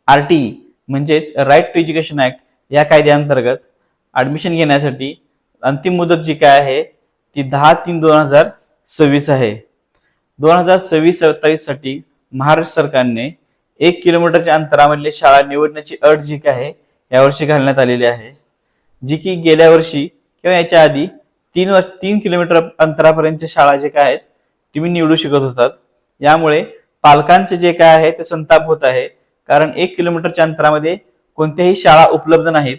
RTE म्हणजेच right to education act या कायद्याअंतर्गत ऍडमिशन घेण्यासाठी अंतिम मुदत जी काय आहे ती 10/3/2026 आहे. 2026-27 साठी महाराष्ट्र सरकारने 1 किलोमीटरच्या अंतरामधली शाळा निवडण्याची अट जी काय आहे यावर्षी घालण्यात आलेली आहे, जी की गेल्या वर्षी किंवा याच्या आधी 3 किलोमीटर अंतरापर्यंतच्या शाळा जे काय आहेत तुम्ही निवडू शकत होतात. यामुळे पालकांचे जे काय आहे ते संताप होत आहे, कारण 1 किलोमीटरच्या अंतरामध्ये कोणत्याही शाळा उपलब्ध नाहीत.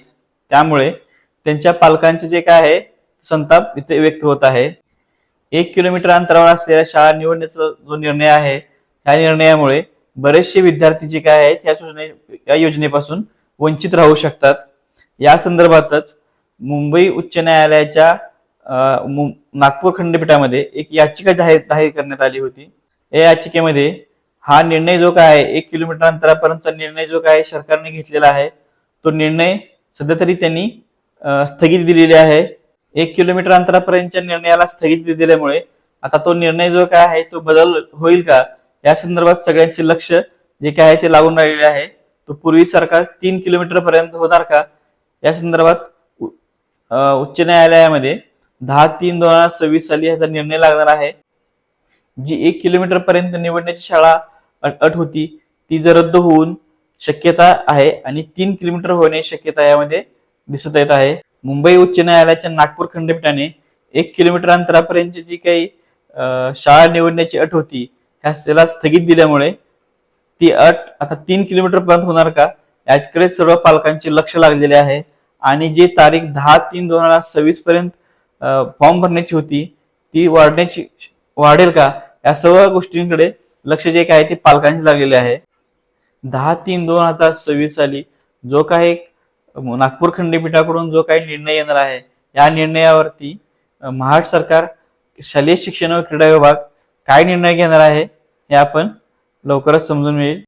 त्यामुळे त्यांच्या पालकांचे जे काय आहे संताप इथे व्यक्त होत आहे. 1 किलोमीटर अंतरावर असलेल्या शाळा निवडण्याचा जो निर्णय आहे या निर्णयामुळे बरेचसे विद्यार्थी जे काय आहेत या योजनेपासून वंचित राहू शकतात. या संदर्भातच मुंबई उच्च न्यायालयाच्या नागपूर खंडपीठामध्ये एक याचिका दाखल करण्यात आली होती. या याचिकेमध्ये हा निर्णय जो काय आहे 1 किलोमीटर अंतरापर्यंतचा निर्णय जो काय सरकारने घेतलेला आहे तो निर्णय सध्या तरी त्यांनी स्थगित दिलेली आहे. 1 किलोमीटर अंतरापर्यंतच्या निर्णयाला स्थगिती दिल्यामुळे आता तो निर्णय जो काय आहे तो बदल होईल का या संदर्भात सगळ्यांचे लक्ष जे काय आहे ते लागून राहिलेले आहे. तो पूर्वीसारखा 3 किलोमीटर पर्यंत होणार का या संदर्भात उच्च न्यायालयामध्ये 10/3/2026 साली याचा निर्णय लागणार आहे. जी 1 किलोमीटर पर्यंत निवडण्याची शाळा अट होती ती जर रद्द होऊन शक्यता आहे आणि 3 किलोमीटर होण्याची शक्यता यामध्ये दिसत येत आहे. मुंबई उच्च न्यायालयाच्या नागपूर खंडपीठाने 1 किलोमीटर अंतरापर्यंतची जी काही शाळा निवडण्याची अट होती त्याला स्थगित दिल्यामुळे ती अट आता 3 किलोमीटर पर्यंत होणार का याकडे सर्व पालकांचे लक्ष लागलेले आहे. आणि जी तारीख 10/3/2026 पर्यंत फॉर्म भरण्याची होती ती वाढेल का या सर्व गोष्टींकडे लक्ष जे काय ते पालकांचे लागलेले आहे. 10/3/2026 साली जो काही नागपूर खंडपीठाकडून जो काही निर्णय येणार आहे या निर्णयावरती महाराष्ट्र सरकार शालेय शिक्षण व क्रीडा विभाग काय निर्णय घेणार आहे हे आपण लवकरच समजून येईल.